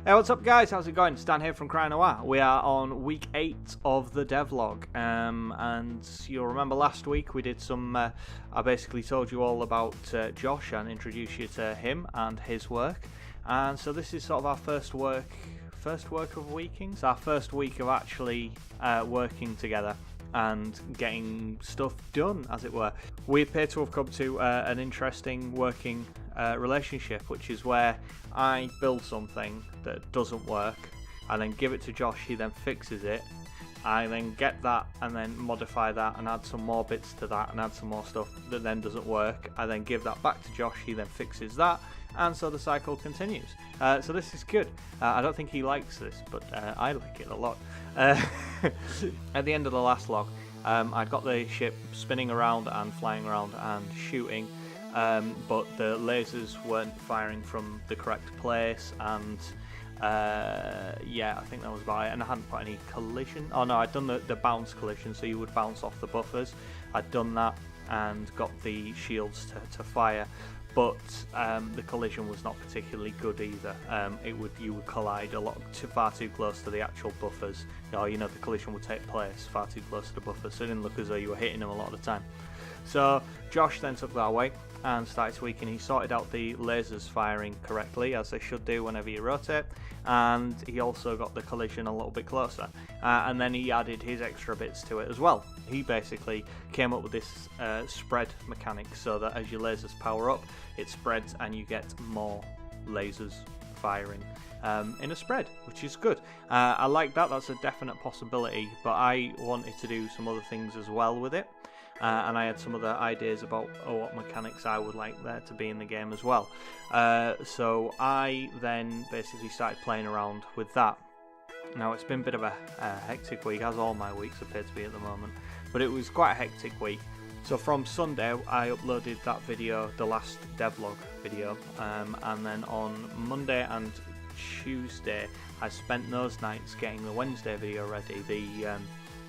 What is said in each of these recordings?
Hey, what's up, guys? How's it going? Stan here from Crying Noir. We are on week 8 of the devlog, and you'll remember last week we did some. I basically told you all about Josh and introduced you to him and his work, and so this is sort of our first work of weekings, our first week of actually working together and getting stuff done, as it were. We appear to have come to an interesting working relationship, which is where I build something that doesn't work, I then give it to Josh, he then fixes it, I then get that and then modify that and add some more bits to that and add some more stuff that then doesn't work, I then give that back to Josh, he then fixes that, and so the cycle continues. So this is good. I don't think he likes this, but I like it a lot. At the end of the last log, I got the ship spinning around and flying around and shooting, but the lasers weren't firing from the correct place, and yeah, I think that was about it. And I hadn't put any collision. Oh no, I'd done the bounce collision, so you would bounce off the buffers. I'd done that and got the shields to fire. But the collision was not particularly good either. You would collide far too close to the actual buffers. The collision would take place far too close to the buffers, so it didn't look as though you were hitting them a lot of the time. So Josh then took that away and started tweaking. He sorted out the lasers firing correctly, as they should do whenever you rotate, and he also got the collision a little bit closer. And then he added his extra bits to it as well. He basically came up with this spread mechanic, so that as your lasers power up, it spreads and you get more lasers firing in a spread, which is good. I like that. That's a definite possibility, but I wanted to do some other things as well with it. And I had some other ideas about what mechanics I would like there to be in the game as well. So I then basically started playing around with that. Now, it's been a bit of a hectic week, as all my weeks appear to be at the moment, but it was quite a hectic week. So from Sunday, I uploaded that video, the last devlog video, and then on Monday and Tuesday, I spent those nights getting the Wednesday video ready,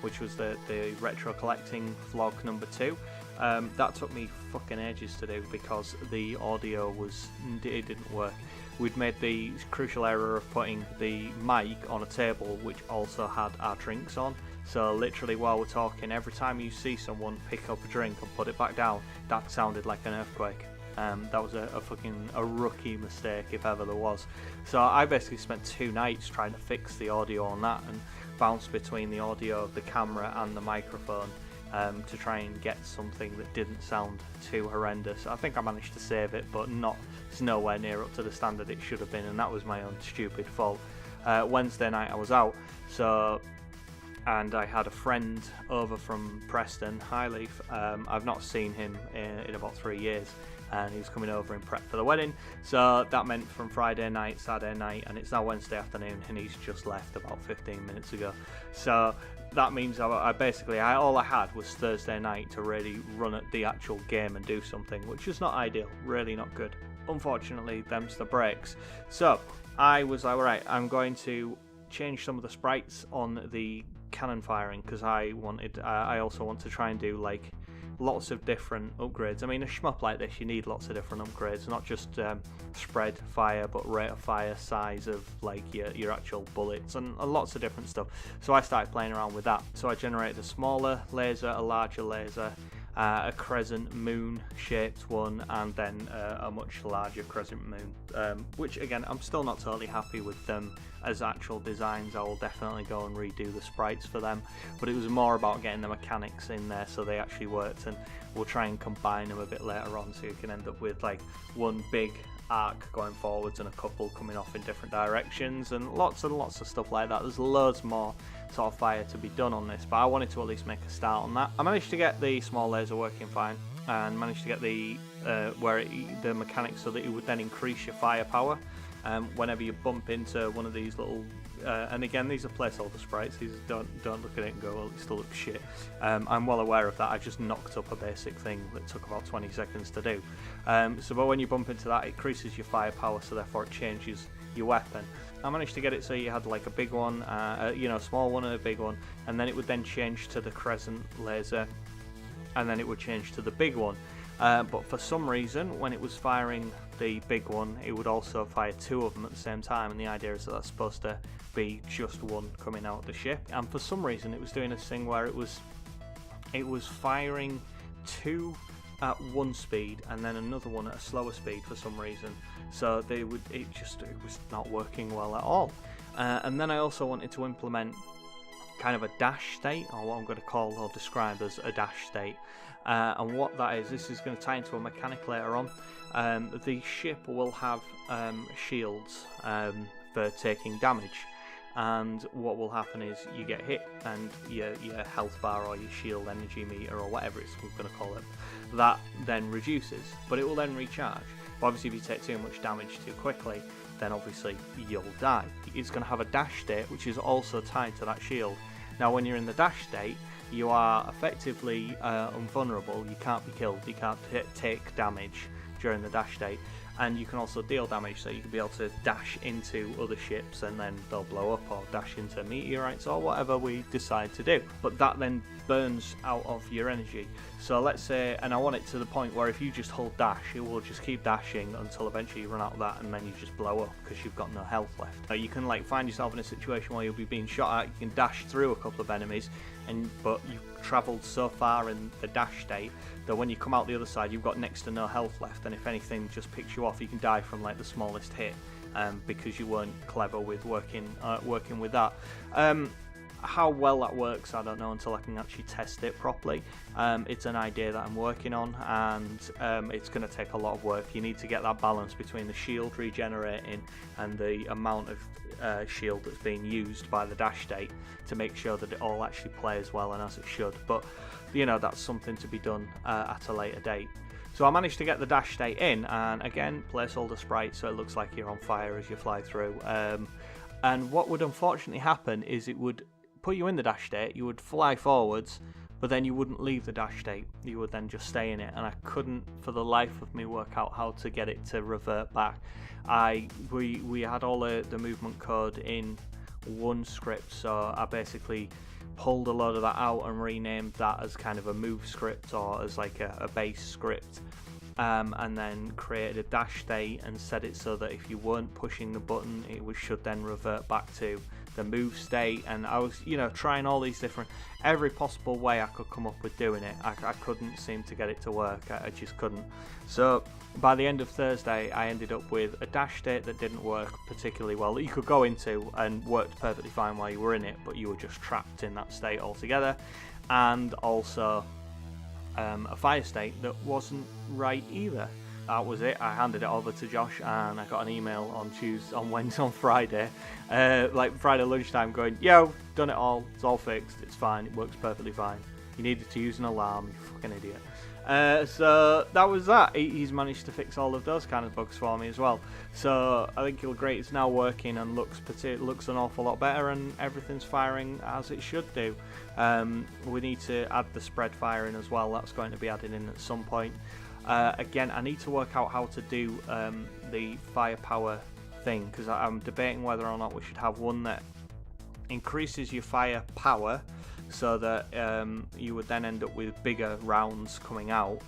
which was the retro collecting vlog number 2. That took me fucking ages to do because the audio didn't work. We'd made the crucial error of putting the mic on a table which also had our drinks on. So literally while we're talking, every time you see someone pick up a drink and put it back down, that sounded like an earthquake. That was a rookie mistake if ever there was. So I basically spent 2 nights trying to fix the audio on that and bounce between the audio of the camera and the microphone to try and get something that didn't sound too horrendous. I think I managed to save it, but it's nowhere near up to the standard it should have been, and that was my own stupid fault. Wednesday night I was out, and I had a friend over from Preston, Highleaf. I've not seen him in about 3 years, and he was coming over in prep for the wedding, so that meant from Friday night, Saturday night, and it's now Wednesday afternoon, and he's just left about 15 minutes ago. So that means all I had was Thursday night to really run at the actual game and do something, which is not ideal, really not good. Unfortunately, them's the breaks. So I was like, right, I'm going to change some of the sprites on the cannon firing, because I also want to try and do like lots of different upgrades. I mean, a shmup like this, you need lots of different upgrades, not just spread fire, but rate of fire, size of like your actual bullets, and lots of different stuff. So I started playing around with that. So I generated a smaller laser, a larger laser, a crescent moon shaped one, and then a much larger crescent moon, which again, I'm still not totally happy with them as actual designs. I will definitely go and redo the sprites for them, but it was more about getting the mechanics in there so they actually worked, and we'll try and combine them a bit later on so you can end up with like one big arc going forwards and a couple coming off in different directions, and lots of stuff like that. There's loads more sort of fire to be done on this, but I wanted to at least make a start on that. I managed to get the small laser working fine, and managed to get the mechanics so that it would then increase your firepower whenever you bump into one of these little and again, these are placeholder sprites. These don't look at it and go, well, it still looks shit. I'm well aware of that. I just knocked up a basic thing that took about 20 seconds to do. But when you bump into that, it increases your firepower, so therefore it changes your weapon. I managed to get it so you had like a big one, a small one and a big one, and then it would then change to the crescent laser, and then it would change to the big one. but for some reason when it was firing the big one, it would also fire 2 of them at the same time, and the idea is that that's supposed to be just one coming out of the ship. And for some reason it was doing this thing where it was firing 2 at 1 speed and then another one at a slower speed for some reason, so it was not working well at all. And then I also wanted to implement kind of a dash state, or what I'm going to call or describe as a dash state. And what that is, this is going to tie into a mechanic later on. The ship will have shields for taking damage, and what will happen is you get hit and your health bar or your shield energy meter or whatever it's going to call it, that then reduces, but it will then recharge. But obviously if you take too much damage too quickly, then obviously you'll die. It's going to have a dash state which is also tied to that shield. Now when you're in the dash state, you are effectively invulnerable. You can't be killed, you can't take damage during the dash state, and you can also deal damage, so you can be able to dash into other ships and then they'll blow up, or dash into meteorites or whatever we decide to do. But that then burns out of your energy. So let's say, and I want it to the point where if you just hold dash, it will just keep dashing until eventually you run out of that, and then you just blow up because you've got no health left. You can like find yourself in a situation where you'll be being shot at, you can dash through a couple of enemies, but you've travelled so far in the dash state that when you come out the other side you've got next to no health left, and if anything just picks you off, you can die from like the smallest hit, because you weren't clever with working with that. How well that works I don't know until I can actually test it properly. It's an idea that I'm working on, and it's going to take a lot of work. You need to get that balance between the shield regenerating and the amount of shield that's being used by the dash state to make sure that it all actually plays well and as it should. But you know, that's something to be done at a later date. So I managed to get the dash state in, and again, placeholder sprite so it looks like you're on fire as you fly through. And what would unfortunately happen is it would put you in the dash state, you would fly forwards, but then you wouldn't leave the dash state, you would then just stay in it, and I couldn't for the life of me work out how to get it to revert back. We had all the movement code in one script, so I basically pulled a load of that out and renamed that as kind of a move script, or as like a base script, and then created a dash state and set it so that if you weren't pushing the button, it should then revert back to the move state. And I was, trying all these different, every possible way I could come up with doing it. I couldn't seem to get it to work. I just couldn't. So by the end of Thursday, I ended up with a dash state that didn't work particularly well, that you could go into and worked perfectly fine while you were in it, but you were just trapped in that state altogether. And also a fire state that wasn't right either. That was it. I handed it over to Josh, and I got an email on Friday, like Friday lunchtime, going, "Yo, done it all. It's all fixed. It's fine. It works perfectly fine. You needed to use an alarm. You fucking idiot." So that was that. He's managed to fix all of those kind of bugs for me as well. So I think great. It's now working and looks an awful lot better, and everything's firing as it should do. We need to add the spread firing as well. That's going to be added in at some point. Again, I need to work out how to do the firepower thing, because I'm debating whether or not we should have one that increases your firepower so that you would then end up with bigger rounds coming out,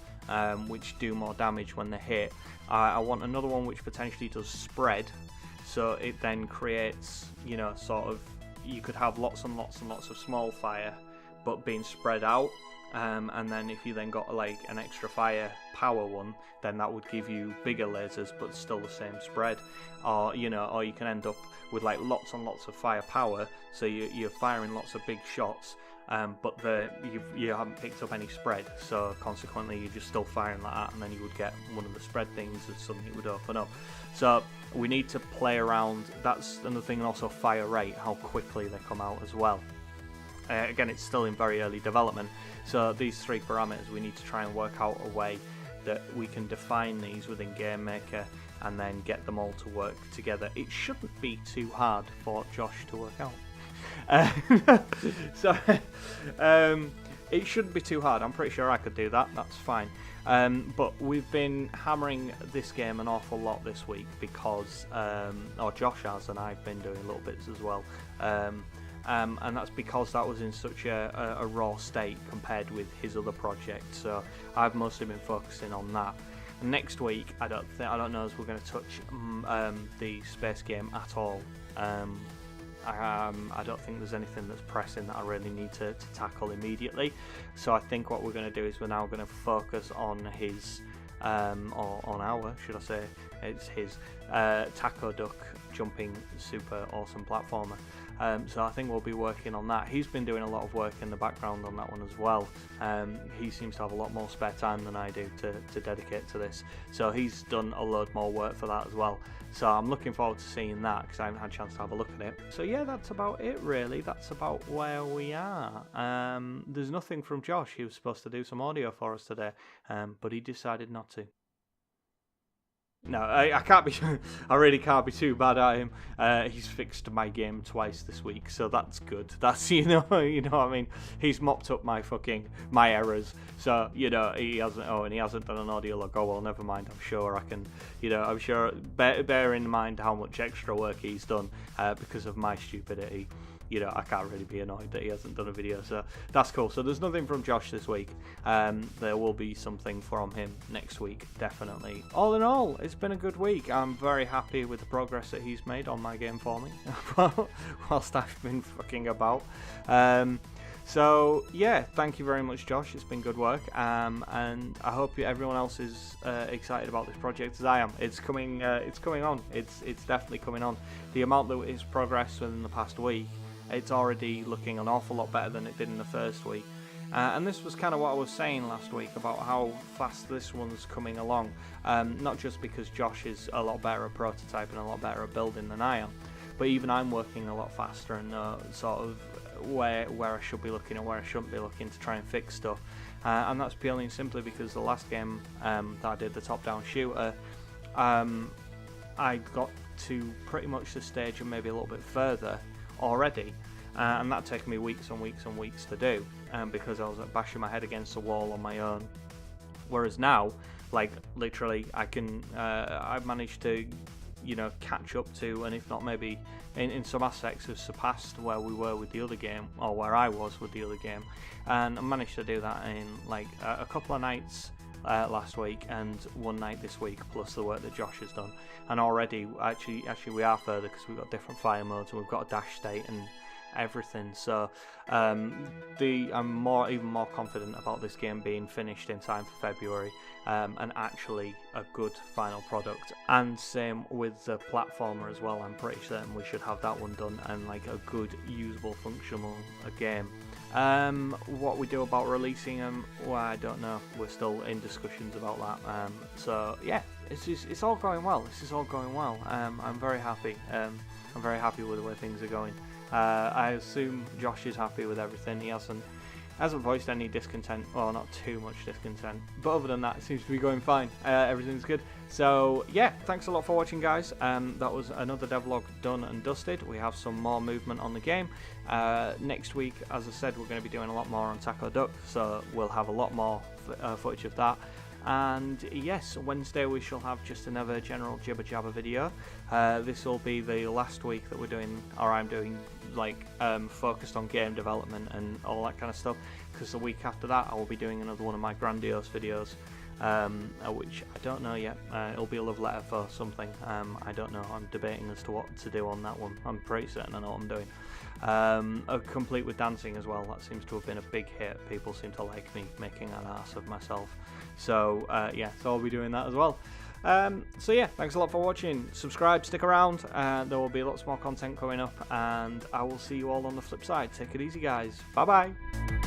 which do more damage when they hit. I want another one which potentially does spread, so it then creates, sort of, you could have lots and lots and lots of small fire but being spread out. And then if you then got like an extra fire power one, then that would give you bigger lasers but still the same spread. Or you can end up with like lots and lots of firepower, so you're firing lots of big shots, but you haven't picked up any spread, so consequently you're just still firing like that, and then you would get one of the spread things and suddenly it would open up. So we need to play around. That's another thing, and also fire rate, how quickly they come out as well. Again, it's still in very early development, so these 3 parameters, we need to try and work out a way that we can define these within Game Maker and then get them all to work together. It shouldn't be too hard for Josh to work out. So it shouldn't be too hard. I'm pretty sure I could do that. That's fine. But we've been hammering this game an awful lot this week because, or Josh has, and I've been doing little bits as well. and that's because that was in such a raw state compared with his other projects. So I've mostly been focusing on that. Next week, I don't know if we're going to touch the space game at all. I don't think there's anything that's pressing that I really need to tackle immediately. So I think what we're going to do is we're now going to focus on his, or on our, should I say, it's his Taco Duck jumping super awesome platformer. So I think we'll be working on that. He's been doing a lot of work in the background on that one as well. He seems to have a lot more spare time than I do to dedicate to this. So he's done a load more work for that as well. So I'm looking forward to seeing that because I haven't had a chance to have a look at it. So yeah, that's about it really. That's about where we are. There's nothing from Josh. He was supposed to do some audio for us today, but he decided not to. No, I can't be. I really can't be too bad at him. He's fixed my game twice this week, so that's good. That's you know what I mean. He's mopped up my errors. So he hasn't. Oh, and he hasn't done an audio log. Oh well, never mind. I'm sure I can. I'm sure. Bear in mind how much extra work he's done because of my stupidity. I can't really be annoyed that he hasn't done a video, so that's cool. So there's nothing from Josh this week. There will be something from him next week, definitely. All in all, it's been a good week. I'm very happy with the progress that he's made on my game for me, whilst I've been fucking about. So yeah, thank you very much, Josh. It's been good work, and I hope everyone else is excited about this project as I am. It's coming on. It's definitely coming on. The amount that it's progressed within the past week, it's already looking an awful lot better than it did in the first week. And this was kind of what I was saying last week about how fast this one's coming along. Not just because Josh is a lot better at prototyping and a lot better at building than I am, but even I'm working a lot faster and sort of where I should be looking and where I shouldn't be looking to try and fix stuff. And that's purely and simply because the last game that I did, the top-down shooter, I got to pretty much the stage and maybe a little bit further already, and that took me weeks and weeks and weeks to do, because I was bashing my head against the wall on my own. Whereas now, like literally, I've managed to catch up to, and if not maybe in some aspects have surpassed where we were with the other game, or where I was with the other game, and I managed to do that in like a couple of nights last week and one night this week, plus the work that Josh has done. And already actually we are further because we've got different fire modes and we've got a dash state and everything. So I'm even more confident about this game being finished in time for February, and actually a good final product. And same with the platformer as well. I'm pretty certain we should have that one done and like a good usable functional game. What we do about releasing them, well, I don't know. We're still in discussions about that. So yeah, it's all going well. This is all going well. I'm very happy. I'm very happy with the way things are going. I assume Josh is happy with everything. He hasn't voiced any discontent, well, not too much discontent, but other than that, it seems to be going fine. Everything's good. So yeah, thanks a lot for watching, guys. That was another devlog done and dusted. We have some more movement on the game. Next week, as I said, we're going to be doing a lot more on Taco Duck, so we'll have a lot more footage of that. And yes, Wednesday we shall have just another general jibber jabber video. This will be the last week that we're doing, or I'm doing, like focused on game development and all that kind of stuff, because the week after that I will be doing another one of my grandiose videos, which I don't know yet. It'll be a love letter for something. I don't know. I'm debating as to what to do on that one. I'm pretty certain I know what I'm doing. Complete with dancing as well. That seems to have been a big hit. People seem to like me making an ass of myself. So yeah, so I'll be doing that as well. So yeah, thanks a lot for watching. Subscribe, stick around. There will be lots more content coming up, and I will see you all on the flip side. Take it easy, guys. Bye bye.